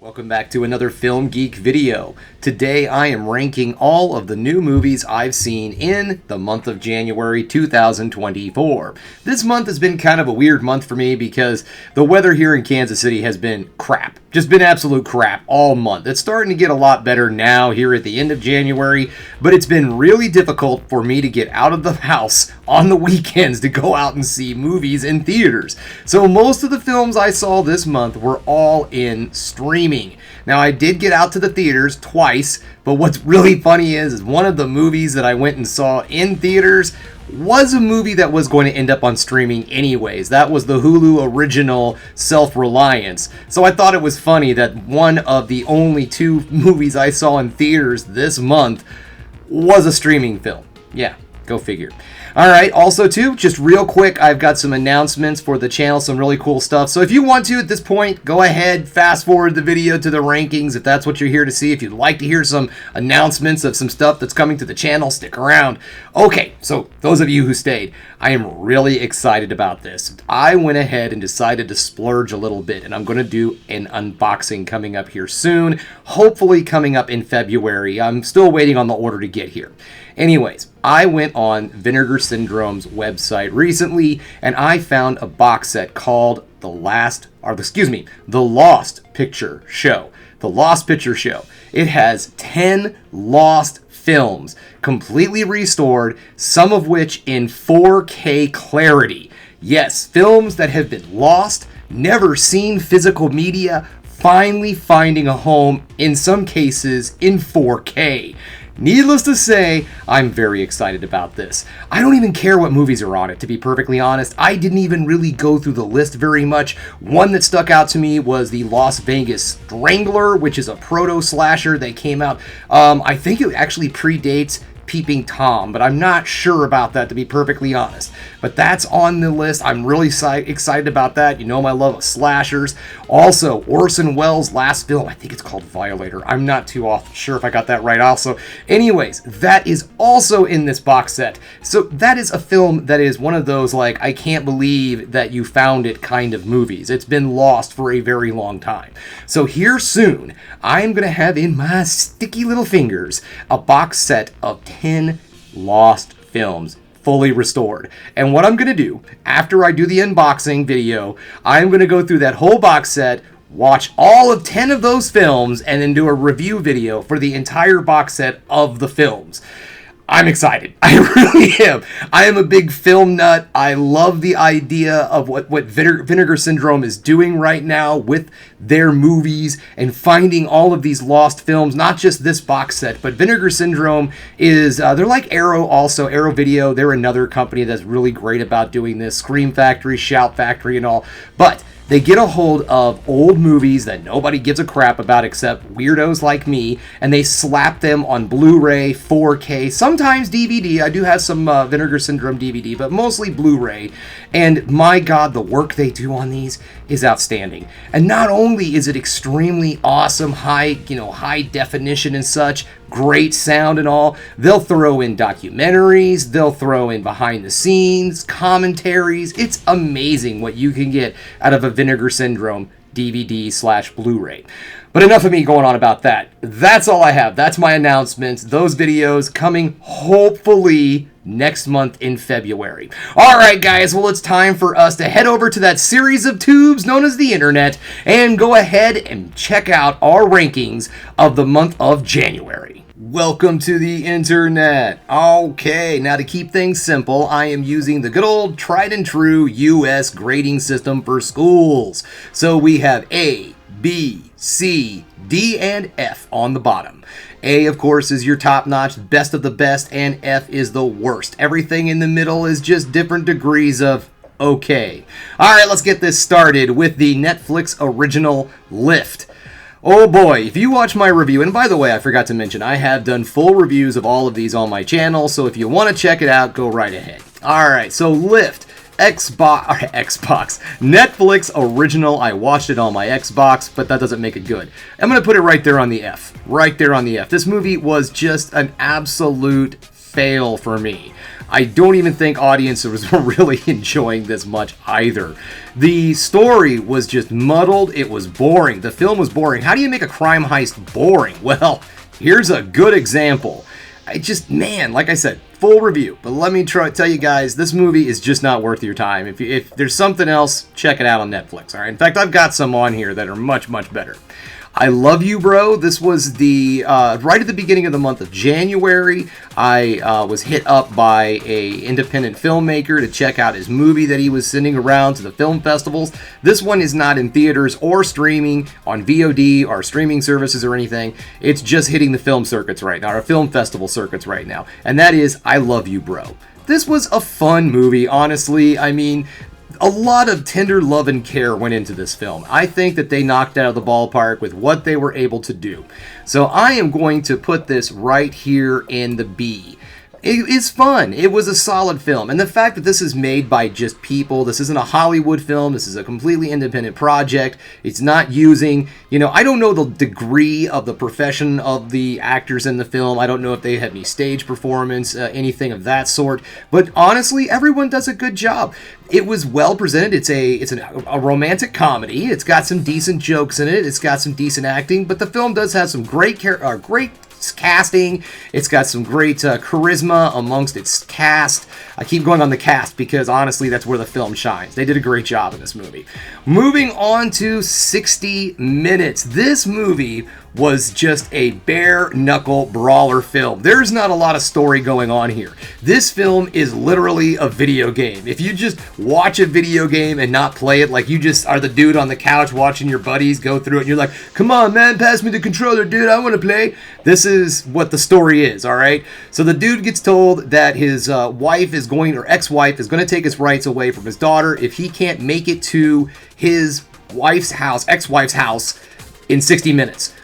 Welcome back to another Film Geek video. Today I am ranking all of the new movies I've seen in the month of January 2024. This month has been kind of a weird month for me because the weather here in Kansas City has been crap. Just been absolute crap all month. It's starting to get a lot better now here at the end of January, but it's been really difficult for me to get out of the house on the weekends to go out and see movies in theaters. So most of the films I saw this month were all in streaming. Now, I did get out to the theaters twice, but what's really funny is one of the movies that I went and saw in theaters was a movie that was going to end up on streaming anyways. That was the Hulu original Self-Reliance. So I thought it was funny that one of the only two movies I saw in theaters this month was a streaming film. Yeah, go figure. Alright, also too, just real quick, I've got some announcements for the channel, some really cool stuff. So if you want to at this point, go ahead, fast forward the video to the rankings if that's what you're here to see. If you'd like to hear some announcements of some stuff that's coming to the channel, stick around. Okay, so those of you who stayed, I am really excited about this. I went ahead and decided to splurge a little bit, and I'm going to do an unboxing coming up here soon, hopefully coming up in February. I'm still waiting on the order to get here. Anyways, I went on Vinegar Syndrome's website recently, and I found a box set called The Lost Picture Show. The Lost Picture Show. It has 10 lost films, completely restored, some of which in 4K clarity. Yes, films that have been lost, never seen physical media, finally finding a home, in some cases, in 4K. Needless to say, I'm very excited about this. I don't even care what movies are on it, to be perfectly honest. I didn't even really go through the list very much. One that stuck out to me was the Las Vegas Strangler, which is a proto-slasher that came out. I think it actually predates Peeping Tom, but I'm not sure about that, to be perfectly honest. But that's on the list. I'm really excited about that. You know my love of slashers. Also, Orson Welles' last film, I think it's called Violator. I'm not too sure if I got that right also. Anyways, that is also in this box set. So that is a film that is one of those, like, I can't believe that you found it kind of movies. It's been lost for a very long time. So here soon, I'm going to have in my sticky little fingers a box set of 10 lost films fully restored. And what I'm going to do after I do the unboxing video, I'm going to go through that whole box set, watch all of 10 of those films, and then do a review video for the entire box set of the films. I'm excited. I really am. I am a big film nut. I love the idea of what Vinegar Syndrome is doing right now with their movies and finding all of these lost films, not just this box set, but Vinegar Syndrome is, they're like Arrow also, Arrow Video. They're another company that's really great about doing this. Scream Factory, Shout Factory, and all. But they get a hold of old movies that nobody gives a crap about except weirdos like me, and they slap them on Blu-ray, 4K, sometimes DVD. I do have some Vinegar Syndrome DVD, but mostly Blu-ray. And my God, the work they do on these is outstanding. And not only is it extremely awesome, high definition and such, great sound and all, they'll throw in documentaries, they'll throw in behind the scenes, commentaries. It's amazing what you can get out of a Vinegar Syndrome DVD/Blu-ray. But enough of me going on about that. That's all I have. That's my announcements. Those videos coming hopefully next month in February. Alright guys, well it's time for us to head over to that series of tubes known as the internet and go ahead and check out our rankings of the month of January. Welcome to the internet. Okay, now to keep things simple, I am using the good old tried and true US grading system for schools. So we have A, B, C, D, and F on the bottom. A, of course, is your top-notch, best of the best, and F is the worst. Everything in the middle is just different degrees of okay. Alright, let's get this started with the Netflix original Lift. Oh boy, if you watch my review, and by the way, I forgot to mention, I have done full reviews of all of these on my channel, so if you want to check it out, go right ahead. Alright, so Lift. Xbox. Netflix original. I watched it on my Xbox, but that doesn't make it good. I'm going to put it right there on the F. Right there on the F. This movie was just an absolute fail for me. I don't even think audiences were really enjoying this much either. The story was just muddled. It was boring. The film was boring. How do you make a crime heist boring? Well, here's a good example. Man, like I said, full review. But let me tell you guys, this movie is just not worth your time. If there's something else, check it out on Netflix. All right. In fact, I've got some on here that are much, much better. I Love You, Bro. This was the right at the beginning of the month of January. I was hit up by a independent filmmaker to check out his movie that he was sending around to the film festivals. This one is not in theaters or streaming on VOD or streaming services or anything. It's just hitting the film circuits right now, or film festival circuits right now. And that is I Love You, Bro. This was a fun movie, honestly. I mean, a lot of tender love and care went into this film. I think that they knocked out of the ballpark with what they were able to do. So I am going to put this right here in the B. It is fun. It was a solid film. And the fact that this is made by just people, this isn't a Hollywood film, this is a completely independent project. It's not using, I don't know the degree of the profession of the actors in the film. I don't know if they had any stage performance, anything of that sort. But honestly, everyone does a good job. It was well presented. It's a romantic comedy. It's got some decent jokes in it. It's got some decent acting. But the film does have some great casting. It's got some great charisma amongst its cast. I keep going on the cast because honestly that's where the film shines. They did a great job in this movie. Moving on to 60 Minutes. This movie was just a bare knuckle brawler film. There's not a lot of story going on here. This film is literally a video game. If you just watch a video game and not play it, like you just are the dude on the couch watching your buddies go through it and you're like, come on man, pass me the controller, dude, I want to play. This is what the story is, all right? So the dude gets told that his ex-wife is going to take his rights away from his daughter if he can't make it to his ex-wife's house in 60 minutes.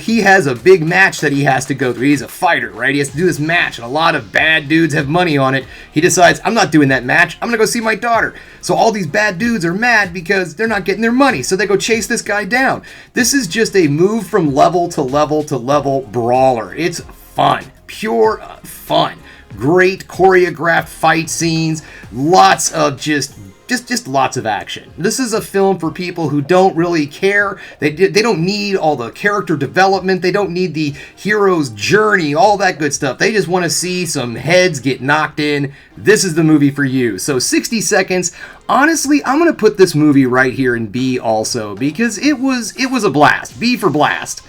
He has a big match that he has to go through. He's a fighter, right? He has to do this match, and a lot of bad dudes have money on it. He decides, I'm not doing that match. I'm going to go see my daughter. So all these bad dudes are mad because they're not getting their money, so they go chase this guy down. This is just a move from level to level to level brawler. It's fun. Pure fun. Great choreographed fight scenes. Lots of just lots of action. This is a film for people who don't really care. They don't need all the character development. They don't need the hero's journey, all that good stuff. They just want to see some heads get knocked in. This is the movie for you. So 60 seconds. Honestly, I'm going to put this movie right here in B also because it was a blast. B for blast.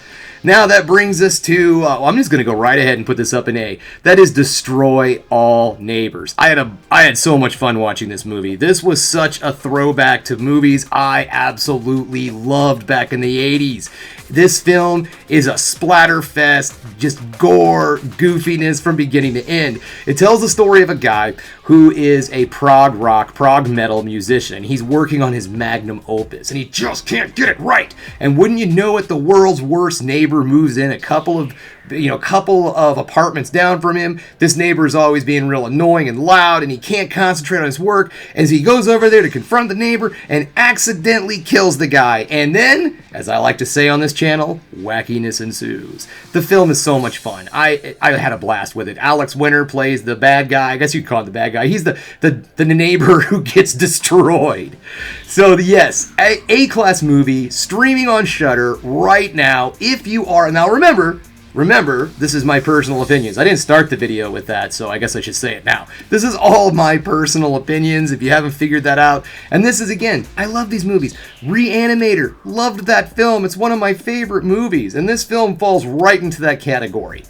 Now that brings us to, I'm just going to go right ahead and put this up in A. That is Destroy All Neighbors. I had so much fun watching this movie. This was such a throwback to movies I absolutely loved back in the 80s. This film is a splatterfest, just gore, goofiness from beginning to end. It tells the story of a guy who is a prog metal musician. He's working on his magnum opus, and he just can't get it right. And wouldn't you know it, the world's worst neighbor moves in a couple of apartments down from him. This neighbor is always being real annoying and loud, and he can't concentrate on his work as he goes over there to confront the neighbor and accidentally kills the guy. And then, as I like to say on this channel, wackiness ensues. The film is so much fun. I had a blast with it. Alex Winter plays the bad guy. I guess you'd call him the bad guy. He's the neighbor who gets destroyed. So yes, A-class movie streaming on Shudder right now. If you are, now remember, this is my personal opinions. I didn't start the video with that, so I guess I should say it now. This is all my personal opinions, if you haven't figured that out. And this is, again, I love these movies. Reanimator, loved that film. It's one of my favorite movies, and this film falls right into that category.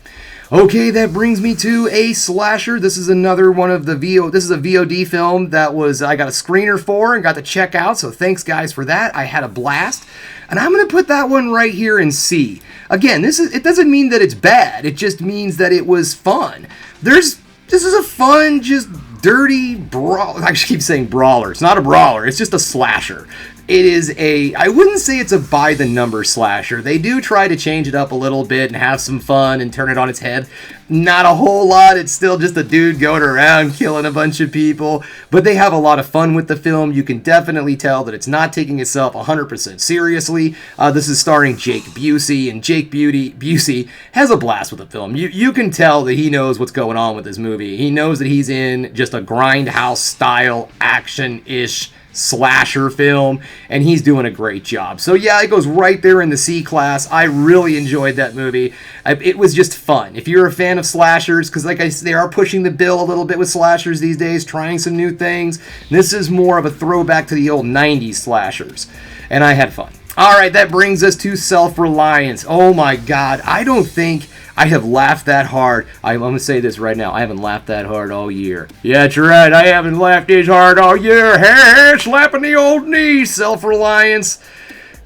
Okay, that brings me to a slasher. This is another one of the this is a VOD film that I got a screener for and got to check out, so thanks guys for that. I had a blast. And I'm going to put that one right here in C. Again, it doesn't mean that it's bad. It just means that it was fun. This is a fun, just dirty brawl. I keep saying brawler. It's not a brawler. It's just a slasher. It is I wouldn't say it's a by the number slasher. They do try to change it up a little bit and have some fun and turn it on its head. Not a whole lot. It's still just a dude going around killing a bunch of people. But they have a lot of fun with the film. You can definitely tell that it's not taking itself 100% seriously. This is starring Jake Busey, and Jake Busey has a blast with the film. You can tell that he knows what's going on with this movie. He knows that he's in just a grindhouse style action-ish slasher film, and he's doing a great job. So yeah, it goes right there in the C class. I really enjoyed that movie. It was just fun. If you're a fan of slashers, because like I said, they are pushing the bill a little bit with slashers these days, trying some new things. This is more of a throwback to the old 90s slashers, and I had fun. All right, that brings us to Self-Reliance. Oh my God, I don't think I have laughed that hard. I'm going to say this right now. I haven't laughed that hard all year. Yeah, that's right. I haven't laughed as hard all year. Hey, slapping the old knee. Self-Reliance.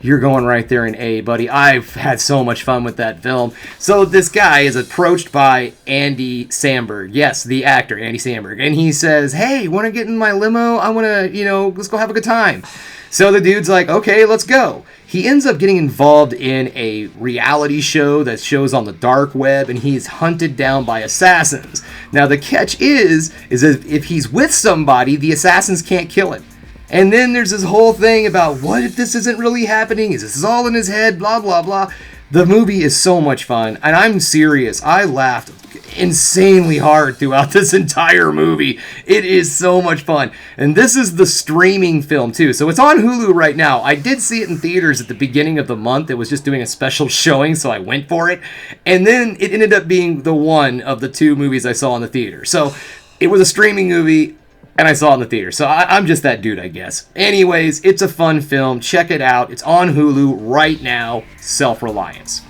You're going right there in A, buddy. I've had so much fun with that film. So this guy is approached by Andy Samberg. Yes, the actor, Andy Samberg. And he says, hey, want to get in my limo? I want to, let's go have a good time. So the dude's like, okay, let's go. He ends up getting involved in a reality show that shows on the dark web, and he's hunted down by assassins. Now the catch is that if he's with somebody, the assassins can't kill him. And then there's this whole thing about, what if this isn't really happening? Is this all in his head? Blah, blah, blah. The movie is so much fun, and I'm serious. I laughed insanely hard throughout this entire movie. It is so much fun. And this is the streaming film, too. So it's on Hulu right now. I did see it in theaters at the beginning of the month. It was just doing a special showing, so I went for it. And then it ended up being the one of the two movies I saw in the theater. So it was a streaming movie, and I saw it in the theater. So I'm just that dude, I guess. Anyways, it's a fun film. Check it out. It's on Hulu right now. Self-Reliance.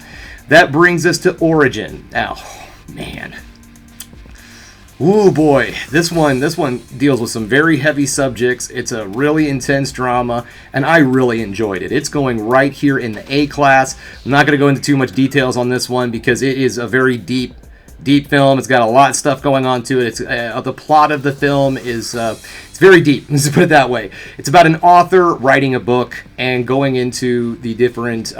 That brings us to Origin. Oh, man. Ooh, boy. This one deals with some very heavy subjects. It's a really intense drama, and I really enjoyed it. It's going right here in the A class. I'm not going to go into too much details on this one because it is a very deep film. It's got a lot of stuff going on to it. It's the plot of the film is it's very deep. Let's put it that way. It's about an author writing a book and going into the different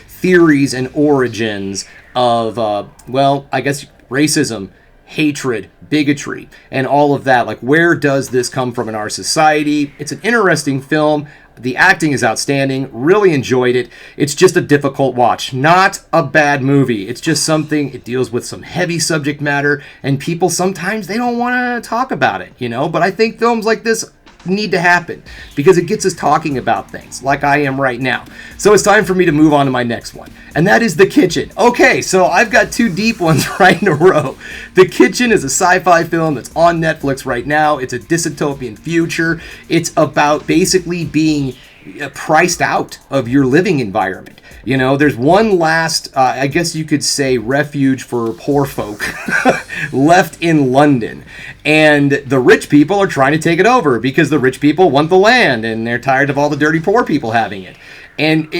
theories and origins of I guess racism, hatred, bigotry, and all of that. Like, where does this come from in our society? It's an interesting film. The acting is outstanding. Really enjoyed it. It's just a difficult watch. Not a bad movie. It's just something, it deals with some heavy subject matter, and people sometimes, they don't want to talk about it, But I think films like this need to happen because it gets us talking about things like I am right now. So it's time for me to move on to my next one, and that is The Kitchen. Okay, so I've got two deep ones right in a row. The Kitchen is a sci-fi film that's on Netflix right now. It's a dystopian future. It's about basically being priced out of your living environment. There's one last, I guess you could say, refuge for poor folk left in London. And the rich people are trying to take it over because the rich people want the land and they're tired of all the dirty poor people having it. And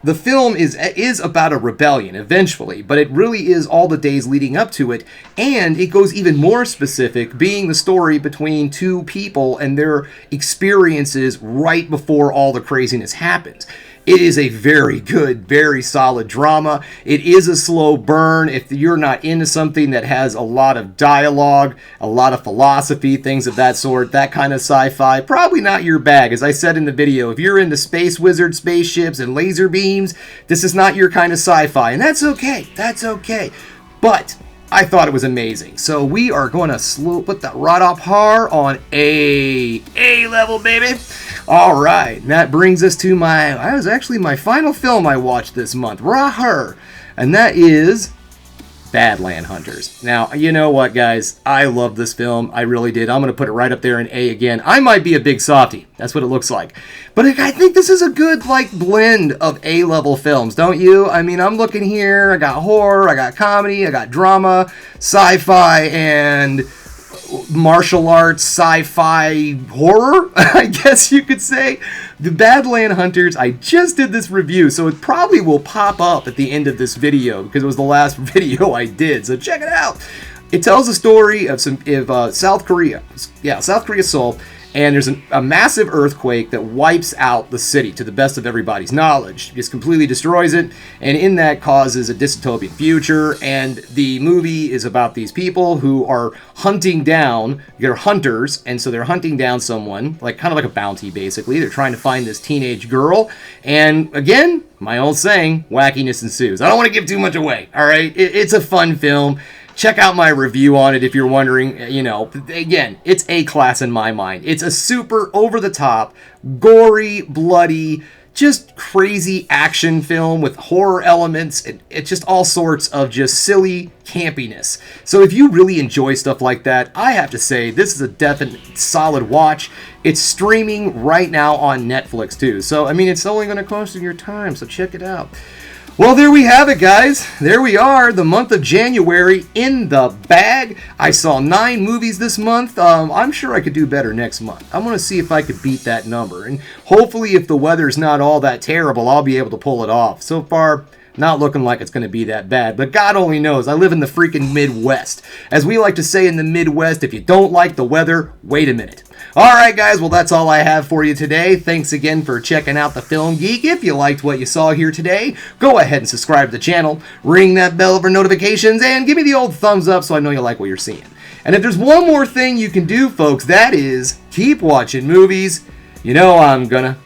the film is about a rebellion eventually, but it really is all the days leading up to it. And it goes even more specific, being the story between two people and their experiences right before all the craziness happens. It is a very good, very solid drama. It is a slow burn. If you're not into something that has a lot of dialogue, a lot of philosophy, things of that sort, that kind of sci-fi, probably not your bag. As I said in the video, if you're into space wizards, spaceships, and laser beams, this is not your kind of sci-fi, and that's okay. That's okay. But I thought it was amazing. So we are going to put that right up hard on A level, baby. All right, and that brings us to that was actually my final film I watched this month, and that is Badland Hunters. Now, you know what, guys? I love this film. I really did. I'm going to put it right up there in A again. I might be a big softie. That's what it looks like. But I think this is a good, blend of A-level films, don't you? I mean, I'm looking here. I got horror, I got comedy, I got drama, sci-fi, and martial arts, sci-fi, horror, I guess you could say. The Badland Hunters, I just did this review, so it probably will pop up at the end of this video because it was the last video I did, so check it out. It tells the story of South Korea. Yeah, South Korea, Seoul, and there's a massive earthquake that wipes out the city to the best of everybody's knowledge. Just completely destroys it, and in that causes a dystopian future. And the movie is about these people who are hunting down, they're hunters, and so they're hunting down someone, like kind of like a bounty basically. They're trying to find this teenage girl, and again, my old saying, wackiness ensues. I don't want to give too much away, all right? It's a fun film. Check out my review on it if you're wondering. You know, again, it's A-class in my mind. It's a super over-the-top, gory, bloody, just crazy action film with horror elements. It's just all sorts of just silly campiness. So if you really enjoy stuff like that, I have to say this is a definite solid watch. It's streaming right now on Netflix too. So, I mean, it's only going to cost you your time, so check it out. Well, there we have it, guys. There we are, the month of January in the bag. I saw 9 movies this month. I'm sure I could do better next month. I'm going to see if I could beat that number. And hopefully, if the weather's not all that terrible, I'll be able to pull it off. So far, not looking like it's going to be that bad. But God only knows. I live in the freaking Midwest. As we like to say in the Midwest, if you don't like the weather, wait a minute. Alright guys, well that's all I have for you today. Thanks again for checking out The Film Geek. If you liked what you saw here today, go ahead and subscribe to the channel, ring that bell for notifications, and give me the old thumbs up so I know you like what you're seeing. And if there's one more thing you can do, folks, that is keep watching movies. You know I'm gonna.